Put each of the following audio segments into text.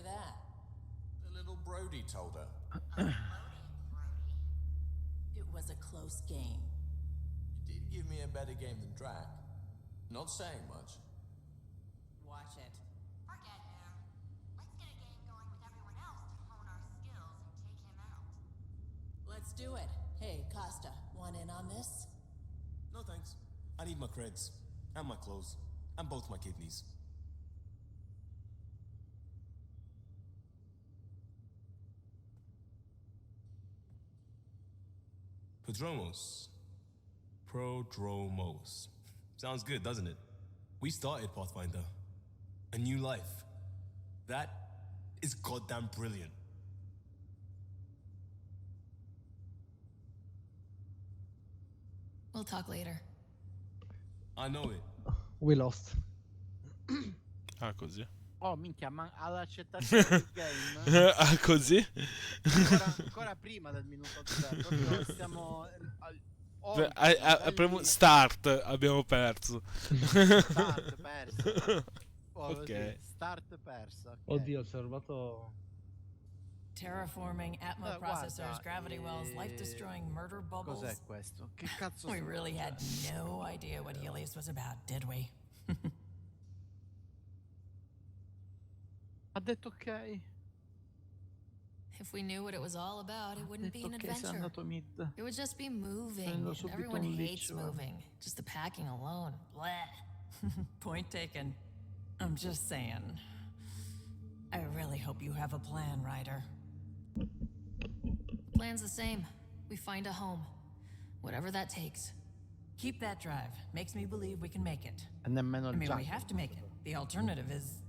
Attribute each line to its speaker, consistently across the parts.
Speaker 1: that?
Speaker 2: The little Brody told her.
Speaker 1: It was a close game.
Speaker 2: You did give me a better game than Drac. Not saying much.
Speaker 1: Watch it.
Speaker 3: Forget him. Let's get a game going with everyone else to hone our skills and take him out.
Speaker 1: Let's do it. Hey, Costa, want in on this?
Speaker 4: No thanks. I need my creds. And my clothes. And both my kidneys. Prodromos. Prodromos. Sounds good, doesn't it? We started Pathfinder. A new life. That is goddamn brilliant.
Speaker 5: We'll talk later.
Speaker 4: I know it.
Speaker 6: We lost.
Speaker 7: Ah, così.
Speaker 8: Oh, minchia, ma all'accettazione del game.
Speaker 7: Ah, così?
Speaker 8: Ancora prima del minuto 3. Proprio stiamo.
Speaker 7: Start, abbiamo perso.
Speaker 8: Start perso. Oh,
Speaker 7: Ok.
Speaker 8: Start perso. Okay.
Speaker 6: Oddio, ho osservato.
Speaker 1: Terraforming Atmo processors, gravity wells, life-destroying murder bubbles.
Speaker 8: Cos'è questo? Che cazzo
Speaker 1: We really had no idea what Helios was about, did we?
Speaker 8: Ha detto ok.
Speaker 5: If we knew what it was all about, it wouldn't be an
Speaker 8: Ok, sei
Speaker 5: adventure.
Speaker 8: andato mid.
Speaker 5: It would just be moving.
Speaker 8: Prendo
Speaker 5: And
Speaker 8: subito
Speaker 5: everyone
Speaker 8: un
Speaker 5: hates
Speaker 8: liccio.
Speaker 5: moving. Just the packing alone. Bleh.
Speaker 1: Point taken. I'm just saying. I really hope you have a plan, Ryder.
Speaker 5: Plan's the same. We find a home. Whatever that takes.
Speaker 1: Keep that drive. Makes me believe we can make it.
Speaker 8: E nemmeno
Speaker 1: I
Speaker 8: il
Speaker 1: mean, we
Speaker 8: giallo.
Speaker 1: have to make it. The alternative is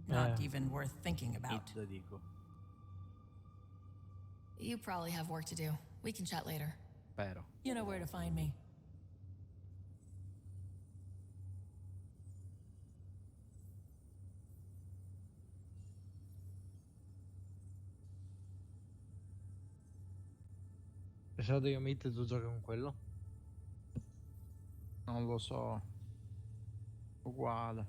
Speaker 1: not even worth thinking about.
Speaker 8: Hit, dico.
Speaker 5: You probably have work to do. We can chat later.
Speaker 8: Spero.
Speaker 1: You know where to find me.
Speaker 6: Se io mid tu giochi con quello?
Speaker 8: Non lo so. Uguale.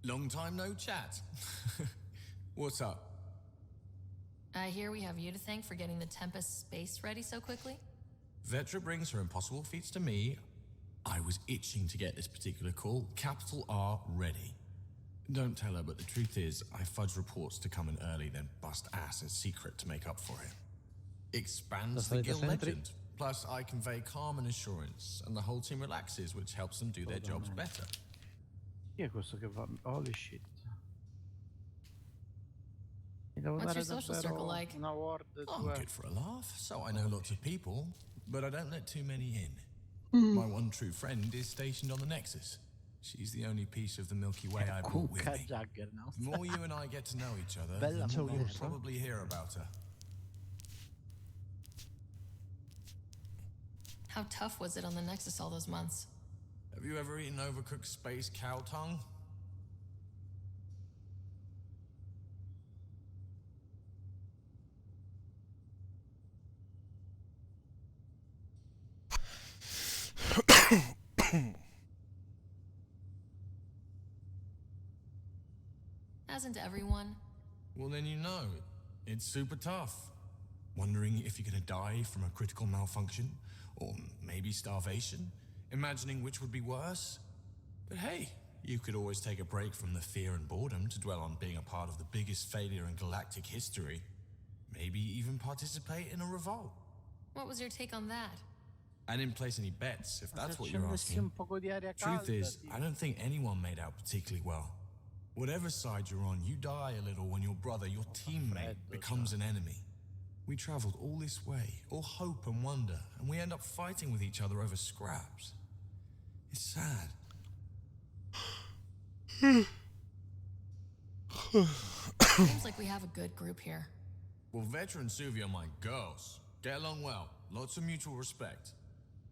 Speaker 2: Long time no chat. What's up?
Speaker 5: I hear we have you to thank for getting the Tempest space ready so quickly.
Speaker 2: Vetra brings her impossible feats to me. I was itching to get this particular call. Capital R ready. Don't tell her, but the truth is, I fudge reports to come in early, then bust ass in secret to make up for it. Expands the guild legend. Plus, I convey calm and assurance, and the whole team relaxes, which helps them do their jobs better.
Speaker 8: Chi è questo che va? Holy shit. Mi devo
Speaker 5: What's
Speaker 8: dare
Speaker 5: your social
Speaker 8: davvero
Speaker 5: circle like?
Speaker 8: un award
Speaker 2: I'm
Speaker 8: due.
Speaker 2: good for a laugh, so I know lots of people, but I don't let too many in. My one true friend is stationed on the Nexus. She's the only piece of the Milky Way I brought with
Speaker 8: Cucca
Speaker 2: me.
Speaker 8: Juggernaut.
Speaker 2: The more you and I get to know each other,
Speaker 8: Bella
Speaker 2: the more you'll
Speaker 8: mossa.
Speaker 2: probably hear about her.
Speaker 5: How tough was it on the Nexus all those months?
Speaker 2: Have you ever eaten overcooked space cow tongue?
Speaker 5: Hasn't everyone?
Speaker 2: Well, then you know. It's super tough. Wondering if you're gonna die from a critical malfunction, or maybe starvation, imagining which would be worse. But hey, you could always take a break from the fear and boredom to dwell on being a part of the biggest failure in galactic history. Maybe even participate in a revolt.
Speaker 5: What was your take on that?
Speaker 2: I didn't place any bets, if that's what you're
Speaker 8: Accendessi
Speaker 2: asking.
Speaker 8: un poco di aria calda.
Speaker 2: Truth is,
Speaker 8: tipo.
Speaker 2: I don't think anyone made out particularly well. Whatever side you're on, you die a little when your brother, your teammate, becomes an enemy. We traveled all this way, all hope and wonder, and we end up fighting with each other over scraps. It's sad.
Speaker 5: Seems like we have a good group here.
Speaker 2: Well, Veteran and Suvi are my girls. Get along well. Lots of mutual respect.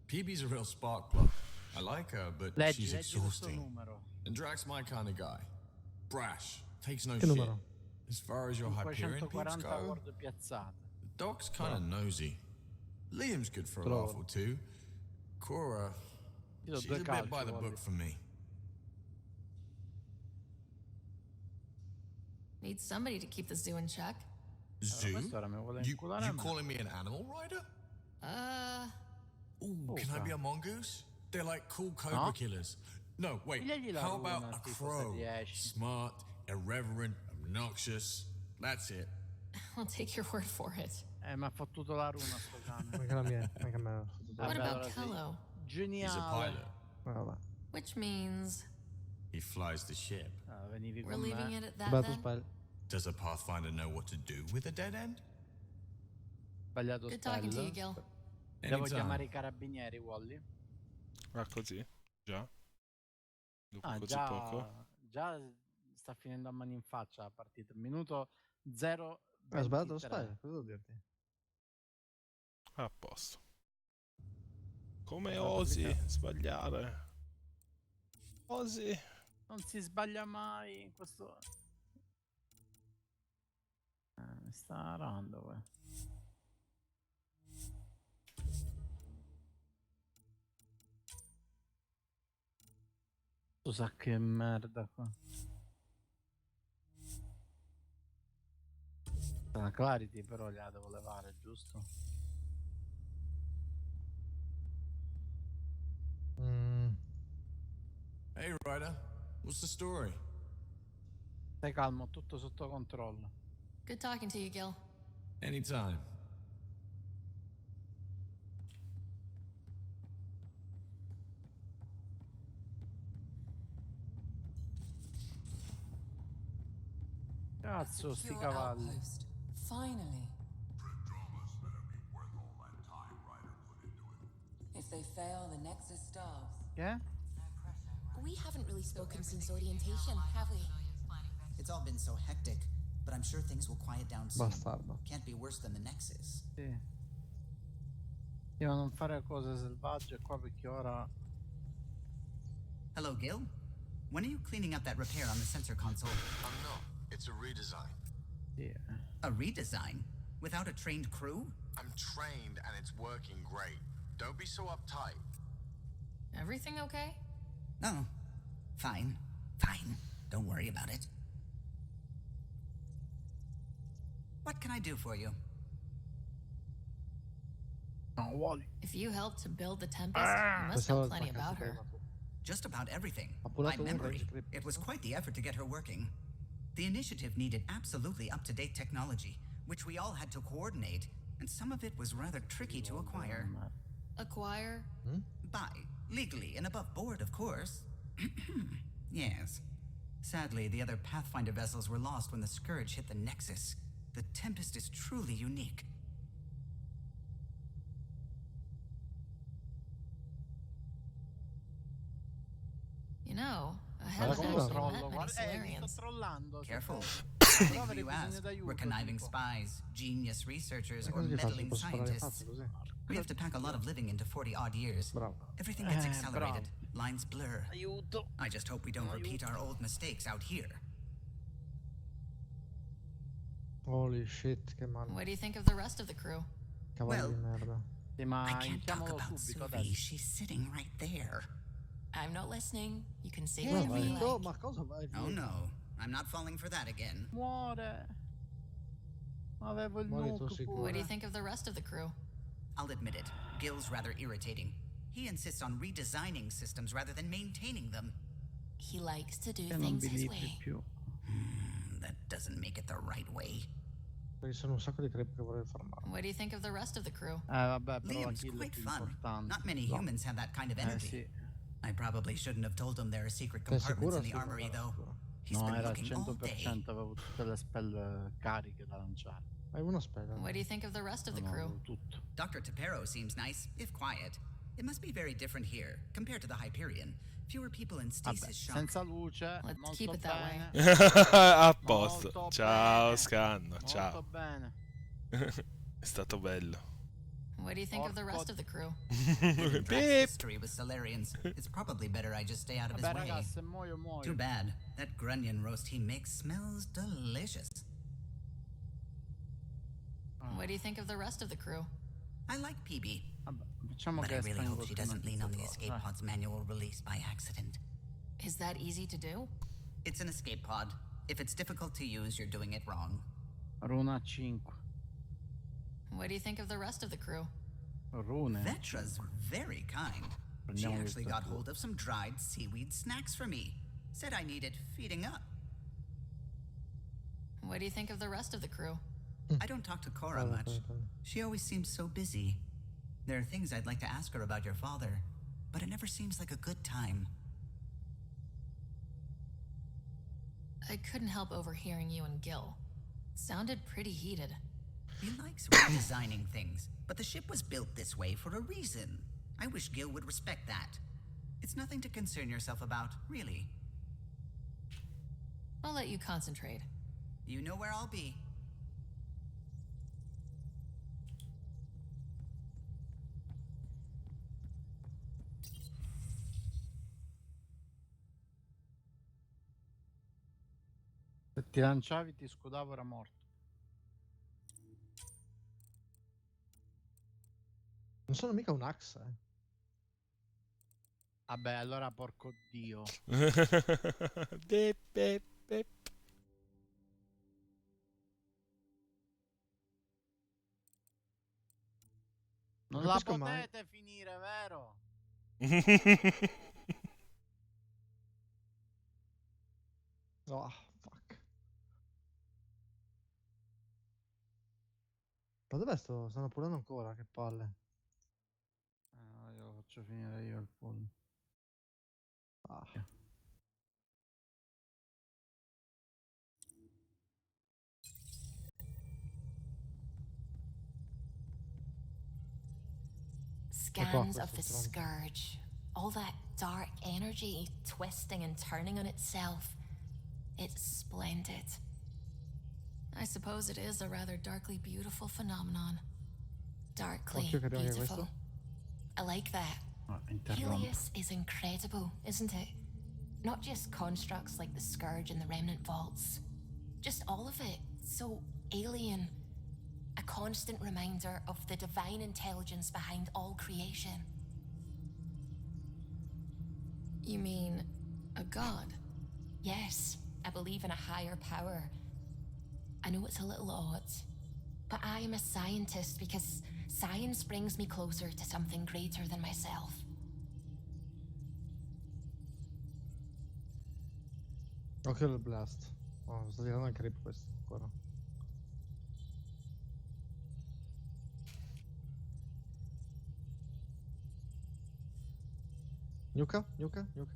Speaker 2: PB's a real spark plug. I like her, but
Speaker 8: Leggi,
Speaker 2: she's
Speaker 8: leggi questo
Speaker 2: exhausting.
Speaker 8: numero.
Speaker 2: And Drax's my kind of guy. Brash. Takes no
Speaker 6: Che
Speaker 2: shit.
Speaker 6: numero?
Speaker 2: As far as your Hyperion peeps
Speaker 8: 540
Speaker 2: go,
Speaker 8: word piazzate.
Speaker 2: the dog's kind of nosy. Liam's good for a
Speaker 6: Trovo.
Speaker 2: laugh or two. Cora,
Speaker 8: Io do
Speaker 2: she's
Speaker 8: due
Speaker 2: a bit
Speaker 8: calci,
Speaker 2: by the
Speaker 8: Wally.
Speaker 2: book for me.
Speaker 5: Need somebody to keep the zoo in check.
Speaker 2: Zoo?
Speaker 8: questo ora mi vuole
Speaker 2: You
Speaker 8: inculare a me.
Speaker 2: calling me an animal rider? Ooh, can I be a mongoose? They're like cool cobra
Speaker 8: No?
Speaker 2: killers. No, wait.
Speaker 8: Pigliagli la
Speaker 2: How about
Speaker 8: runa,
Speaker 2: a
Speaker 8: tipo,
Speaker 2: crow?
Speaker 8: se riesci.
Speaker 2: Smart, irreverent, obnoxious. That's it.
Speaker 5: I'll take your word for it.
Speaker 8: Mi ha fottuto la runa sto cane.
Speaker 6: Anche la mia, anche a me. l'ha fatto
Speaker 5: What
Speaker 8: Vabbè,
Speaker 6: bene.
Speaker 5: about
Speaker 8: allora sì.
Speaker 5: Kello?
Speaker 2: He's a
Speaker 8: Geniale.
Speaker 2: pilot.
Speaker 6: Vabbè.
Speaker 5: Which means
Speaker 2: He flies the ship.
Speaker 8: Venivi
Speaker 5: we're
Speaker 8: con
Speaker 5: leaving
Speaker 8: me.
Speaker 5: it at that
Speaker 6: Sbagliato
Speaker 5: then?
Speaker 6: spell.
Speaker 2: Does a Pathfinder know what to do with a dead end?
Speaker 8: Sbagliato
Speaker 5: Good talking to you,
Speaker 8: spell.
Speaker 5: Gil.
Speaker 8: Devo
Speaker 2: Anytime.
Speaker 8: chiamare i carabinieri, Wally.
Speaker 7: Ah, così? Già? Dopo
Speaker 8: Ah,
Speaker 7: così poco?
Speaker 8: già sta finendo a mani in faccia la partita. Minuto 0.
Speaker 6: Hai sbagliato lo spell, cosa devo dirti?
Speaker 7: A posto. Come osi sbagliare? Osi?
Speaker 8: Non si sbaglia mai in questo. Mi sta arando, qua. Tu sa che merda qua. La Clarity però gliela devo levare, giusto?
Speaker 6: Mm,
Speaker 2: Hey, Ryder. What's the story?
Speaker 8: Stai calmo, ho tutto sotto controllo.
Speaker 5: Good talking to you, Gil.
Speaker 2: Anytime.
Speaker 8: Cazzo, sti
Speaker 9: Secure
Speaker 8: cavalli.
Speaker 9: outpost. Finally. If they fail, the Nexus starves.
Speaker 8: Che?
Speaker 10: We haven't really spoken since orientation, have we?
Speaker 11: It's all been so hectic, but I'm sure things will quiet down soon.
Speaker 6: bastardo.
Speaker 11: Can't be worse than the Nexus.
Speaker 8: Sì. Devo non fare cose selvagge qua perché ora.
Speaker 11: Hello, Gil. When are you cleaning up that repair on the sensor console?
Speaker 2: I'm not. It's a redesign.
Speaker 8: Sì.
Speaker 11: A redesign? Without a trained crew?
Speaker 2: I'm trained and it's working great. Don't be so uptight.
Speaker 5: Everything okay?
Speaker 11: Oh, fine. Fine. Don't worry about it. What can I do for you?
Speaker 8: No, Wally.
Speaker 5: If you helped to build the Tempest, you must know
Speaker 6: Pensavo
Speaker 5: plenty
Speaker 6: spaccassi
Speaker 5: about her.
Speaker 6: prima tu.
Speaker 11: Just about everything.
Speaker 6: Ha
Speaker 11: By
Speaker 6: pulato un
Speaker 11: memory.
Speaker 6: range clip.
Speaker 11: It was quite the effort to get her working. The initiative needed absolutely up-to-date technology, which we all had to coordinate, and some of it was rather tricky to acquire.
Speaker 5: Acquire?
Speaker 11: Buy, legally and above board, of course. Yes. Sadly, the other Pathfinder vessels were lost when the Scourge hit the Nexus. The Tempest is truly unique.
Speaker 5: You know, I
Speaker 6: Guarda
Speaker 5: haven't
Speaker 6: come
Speaker 5: actually
Speaker 6: va.
Speaker 5: met
Speaker 8: Controllo,
Speaker 5: many
Speaker 8: guarda. Mi sto
Speaker 5: Solarians.
Speaker 8: trollando.
Speaker 11: Careful.
Speaker 8: Però
Speaker 11: Think
Speaker 8: avrei
Speaker 11: you
Speaker 8: bisogno
Speaker 11: ask.
Speaker 8: d'aiuto.
Speaker 11: We're conniving
Speaker 8: tipo.
Speaker 11: spies, genius researchers,
Speaker 6: E
Speaker 11: or
Speaker 6: cosa gli faccio?
Speaker 11: meddling
Speaker 6: Posso sparare in faccia
Speaker 11: scientists.
Speaker 6: così?
Speaker 11: We have to pack a lot of living into 40 odd years.
Speaker 6: Bravo.
Speaker 11: Everything gets
Speaker 8: bravo.
Speaker 11: accelerated. Lines blur.
Speaker 8: Aiuto.
Speaker 11: I just hope we don't repeat our old mistakes out here.
Speaker 6: Holy shit, che male.
Speaker 5: What do you think of the rest of the crew?
Speaker 6: Cavalli
Speaker 11: Well,
Speaker 6: di merda.
Speaker 8: Sì, ma
Speaker 11: I can't talk
Speaker 8: iniziamolo
Speaker 11: about
Speaker 8: subito
Speaker 11: Suvi.
Speaker 8: adesso.
Speaker 11: She's sitting right there.
Speaker 5: I'm not listening. You can say
Speaker 6: No,
Speaker 5: whatever
Speaker 6: ma,
Speaker 5: you
Speaker 6: no,
Speaker 5: like.
Speaker 6: ma cosa vai?
Speaker 11: Oh no, I'm not falling for that again.
Speaker 8: Muore. Avevo il
Speaker 6: Muori tu
Speaker 8: nuke
Speaker 6: sicuro.
Speaker 5: What do
Speaker 8: pure.
Speaker 5: you think of the rest of the crew?
Speaker 11: I'll admit it, Gil's rather irritating. He insists on redesigning systems rather than maintaining them.
Speaker 5: He likes to do
Speaker 8: E non
Speaker 5: things his
Speaker 8: bilippi
Speaker 5: way.
Speaker 8: più.
Speaker 11: That doesn't make it the right way.
Speaker 6: Perché sono un sacco di creep che vorrei farmare.
Speaker 5: What do you think of the rest of the crew?
Speaker 8: Vabbè, però la
Speaker 11: Liam's
Speaker 8: kill è
Speaker 11: quite
Speaker 8: più
Speaker 11: fun.
Speaker 8: importante.
Speaker 11: Not many humans have that kind of energy.
Speaker 8: Sì.
Speaker 11: I probably shouldn't have told him there are secret
Speaker 6: Sei
Speaker 11: compartments
Speaker 6: sicuro?
Speaker 11: in the
Speaker 6: Sì,
Speaker 11: armory, though.
Speaker 6: sicuro.
Speaker 11: He's
Speaker 8: No,
Speaker 11: been
Speaker 8: era al
Speaker 11: looking all day.
Speaker 8: 100%, avevo tutte le spell cariche da lanciare.
Speaker 6: Hai una spella.
Speaker 5: What do you think of the rest of the
Speaker 8: No,
Speaker 5: crew?
Speaker 8: avevo tutto.
Speaker 11: Dr. Tapero seems nice, if quiet. It must be very different here, compared to the Hyperion. Fewer people in
Speaker 8: Vabbè,
Speaker 11: stasis shock.
Speaker 8: senza luce,
Speaker 5: Let's
Speaker 8: molto
Speaker 5: keep it that way.
Speaker 8: bene.
Speaker 7: A posto.
Speaker 8: Molto
Speaker 7: Ciao,
Speaker 8: bene.
Speaker 7: Scanno.
Speaker 8: Molto
Speaker 7: Ciao.
Speaker 8: bene.
Speaker 7: È stato bello.
Speaker 5: What do you think of the rest of the crew?
Speaker 11: Given Drax's
Speaker 7: Beep.
Speaker 11: history with Solarians, it's probably better I just stay out of his
Speaker 8: Vabbè
Speaker 11: way.
Speaker 8: raga, se muoio muoio.
Speaker 11: Too bad. That grunion roast he makes smells delicious.
Speaker 5: What do you think of the rest of the crew?
Speaker 11: I like PB,
Speaker 8: Vabbè, facciamo
Speaker 11: but
Speaker 8: che
Speaker 11: I really
Speaker 8: espengo
Speaker 11: hope she
Speaker 8: tutte
Speaker 11: doesn't lean on the
Speaker 8: queste
Speaker 11: escape
Speaker 8: cose,
Speaker 11: pod's manual release by accident.
Speaker 5: Is that easy to do?
Speaker 11: It's an escape pod. If it's difficult to use, you're doing it wrong.
Speaker 8: Runa 5.
Speaker 5: What do you think of the rest of the crew?
Speaker 8: Rune.
Speaker 11: Vetra's very kind. She
Speaker 8: Prendiamo
Speaker 11: actually
Speaker 8: questa
Speaker 11: got
Speaker 8: qui.
Speaker 11: hold of some dried seaweed snacks for me. Said I needed feeding up.
Speaker 5: What do you think of the rest of the crew?
Speaker 11: I don't talk to Cora much. She always seems so busy. There are things I'd like to ask her about your father, but it never seems like a good time.
Speaker 5: I couldn't help overhearing you and Gil. Sounded pretty heated.
Speaker 11: He likes redesigning things, but the ship was built this way for a reason. I wish Gil would respect that. It's nothing to concern yourself about, really.
Speaker 5: I'll let you concentrate.
Speaker 11: You know where I'll be.
Speaker 8: Se ti lanciavi ti scudavo era morto.
Speaker 6: Non sono mica un axe, eh.
Speaker 8: Vabbè, allora porco dio.
Speaker 7: Beep, beep, beep.
Speaker 8: Non
Speaker 6: Non
Speaker 8: la
Speaker 6: capisco mai.
Speaker 8: potete finire, vero?
Speaker 6: Oh, fuck. Ma dov'è sto? Stanno pulendo ancora, che palle.
Speaker 8: No, io lo faccio finire io il pull.
Speaker 6: Ah.
Speaker 10: Scans of the
Speaker 6: questo stronzo.
Speaker 10: scourge. All that dark energy twisting and turning on itself. It's splendid.
Speaker 5: I suppose it is a rather darkly beautiful phenomenon.
Speaker 10: Darkly
Speaker 6: Occhio che arriva anche
Speaker 10: beautiful.
Speaker 6: questo.
Speaker 10: I like that.
Speaker 8: No, interrompo.
Speaker 10: Helios is incredible, isn't it? Not just constructs like the Scourge and the Remnant Vaults. Just all of it. So alien. A constant reminder of the divine intelligence behind all creation.
Speaker 5: You mean a god?
Speaker 10: Yes, I believe in a higher power. I know it's a little odd, but I am a scientist because science brings me closer to something greater than myself.
Speaker 6: Occhio al blast. Oh, sto tirando anche rip questo ancora. Nuka? Nuka? Nuka?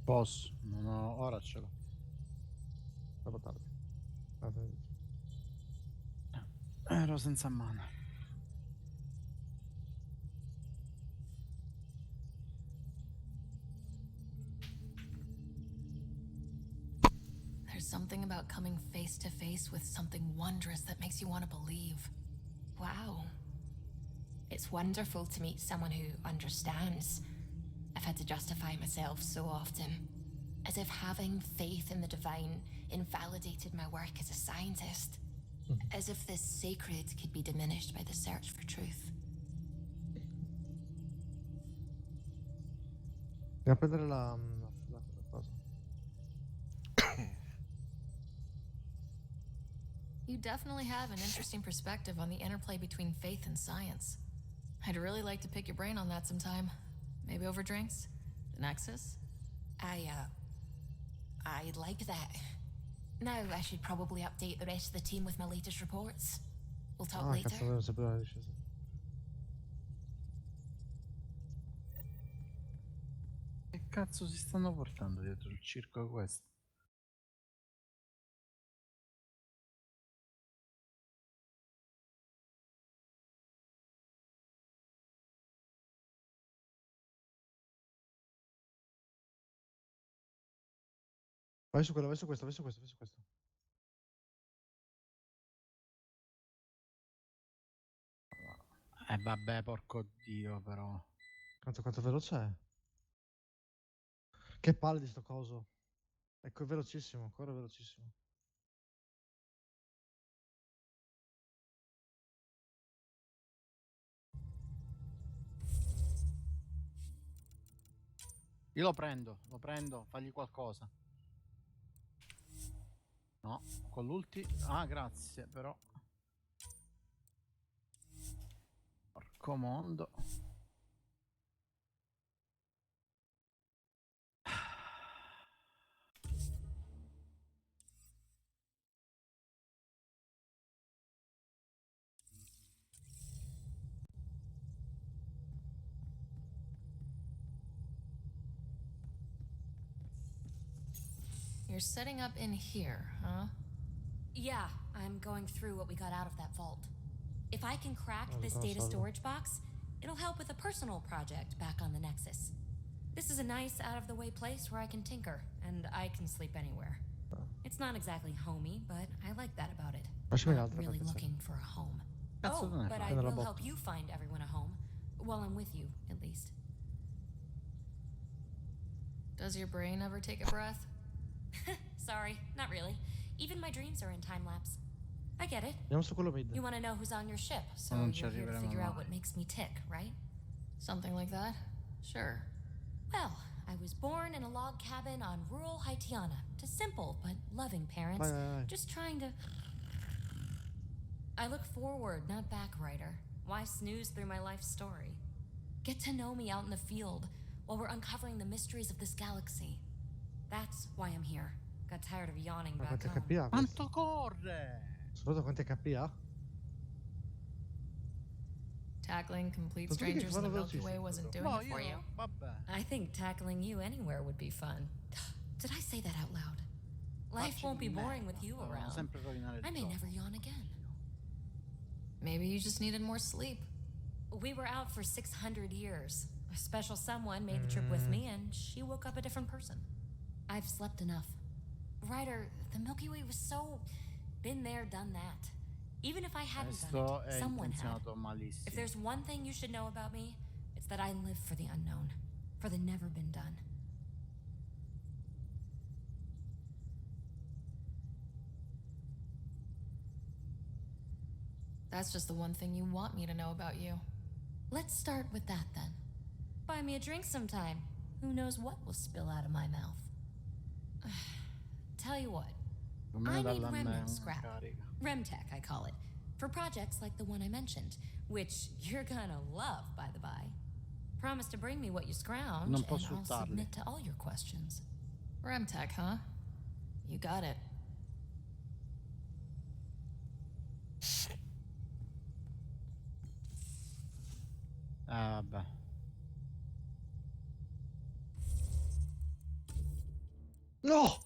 Speaker 8: Posso, non ho... ora ce l'ho.
Speaker 6: Troppo tardi.
Speaker 8: Ero senza mana.
Speaker 5: There's something about coming face to face with something wondrous that makes you want to believe.
Speaker 10: Wow. It's wonderful to meet someone who understands. I've had to justify myself so often. As if having faith in the divine invalidated my work as a scientist. As if the sacred could be diminished by the search for truth.
Speaker 6: Andiamo a prendere la cosa.
Speaker 5: You definitely have an interesting perspective on the interplay between faith and science. I'd really like to pick your brain on that sometime. Maybe over drinks? The Nexus?
Speaker 10: I'd like that. Now I should probably update the rest of the team with my latest reports. We'll talk
Speaker 6: Ah,
Speaker 10: later.
Speaker 6: cazzo, devo sapere la discesa.
Speaker 8: Che cazzo si stanno portando dietro il circo questo?
Speaker 6: Vai su quello, vai su questo, vai su questo, vai su questo.
Speaker 8: Vabbè, porco dio, però.
Speaker 6: Quanto veloce è? Che palle di sto coso. Ecco, è velocissimo, ancora velocissimo.
Speaker 8: Io lo prendo, fagli qualcosa. No, con l'ulti... Ah, grazie, però. Porco mondo.
Speaker 5: You're setting up in here, huh?
Speaker 10: Yeah, I'm going through what we got out of that vault. If I can crack this
Speaker 6: that's
Speaker 10: data
Speaker 6: awesome.
Speaker 10: storage box, it'll help with a personal project back on the Nexus. This is a nice, out-of-the-way place where I can tinker, and I can sleep anywhere. It's not exactly homey, but I like that about it.
Speaker 6: Lasciami
Speaker 10: Not
Speaker 6: l'altra
Speaker 10: really
Speaker 6: per piacere.
Speaker 10: looking for a home.
Speaker 8: Cazzo
Speaker 10: Oh,
Speaker 8: non è
Speaker 10: but
Speaker 8: fa-
Speaker 10: I
Speaker 6: Nella
Speaker 10: will
Speaker 6: botta.
Speaker 10: help you find everyone a home. While I'm with you, at least.
Speaker 5: Does your brain ever take a breath?
Speaker 10: Sorry, not really. Even my dreams are in time-lapse. I get it.
Speaker 6: Andiamo su quello mid.
Speaker 10: You want to know who's on your ship, so
Speaker 8: Non ci
Speaker 10: you're here to
Speaker 8: arriveremo
Speaker 10: figure out
Speaker 8: mai.
Speaker 10: what makes me tick, right?
Speaker 5: Something like that? Sure.
Speaker 10: Well, I was born in a log cabin on rural Haitiana to simple but loving parents.
Speaker 6: Vai.
Speaker 10: Just trying to... I look forward, not back, writer. Why snooze through my life story? Get to know me out in the field while we're uncovering the mysteries of this galaxy. That's why I'm here. Got tired of yawning
Speaker 6: Ma
Speaker 10: back
Speaker 6: quante
Speaker 10: home.
Speaker 6: HP ha questo?
Speaker 8: Quanto corre?
Speaker 6: Soprattutto quante HP ha?
Speaker 5: Tackling complete
Speaker 6: Non so che
Speaker 5: strangers in the
Speaker 6: fanno
Speaker 5: Milky Way
Speaker 6: velocissimo,
Speaker 5: wasn't
Speaker 6: però.
Speaker 5: doing
Speaker 8: No,
Speaker 5: it for you.
Speaker 8: Vabbè.
Speaker 10: I think tackling you anywhere would be fun. Did I say that out loud? Life
Speaker 8: Facci
Speaker 10: won't be
Speaker 8: di
Speaker 10: boring
Speaker 8: merda,
Speaker 10: with you
Speaker 8: devono
Speaker 10: around.
Speaker 8: sempre rovinare il
Speaker 10: I may
Speaker 8: gioco.
Speaker 10: never yawn again.
Speaker 5: Maybe you just needed more sleep.
Speaker 10: We were out for 600 years. A special someone made the trip with me, and she woke up a different person. I've slept enough. Ryder, the Milky Way was so... been there, done that. Even if I hadn't done
Speaker 8: Questo
Speaker 10: it,
Speaker 8: è
Speaker 10: someone had.
Speaker 8: intenzionato malissimo.
Speaker 10: If there's one thing you should know about me, it's that I live for the unknown, for the never been done.
Speaker 5: That's just the one thing you want me to know about you.
Speaker 10: Let's start with that then. Buy me a drink sometime. Who knows what will spill out of my mouth. Tell you what,
Speaker 8: Non me
Speaker 10: I
Speaker 8: ne
Speaker 10: need
Speaker 8: dalla me
Speaker 10: remnant
Speaker 8: una
Speaker 10: scrap.
Speaker 8: carica.
Speaker 10: Remtech, I call it. For projects like the one I mentioned, which you're gonna love, by the by. Promise to bring me what you scrounge,
Speaker 8: Non
Speaker 10: and
Speaker 8: posso
Speaker 10: I'll
Speaker 8: urtarli.
Speaker 10: submit to all your questions.
Speaker 5: Remtech, huh? You got it.
Speaker 8: Vabbè.
Speaker 6: No!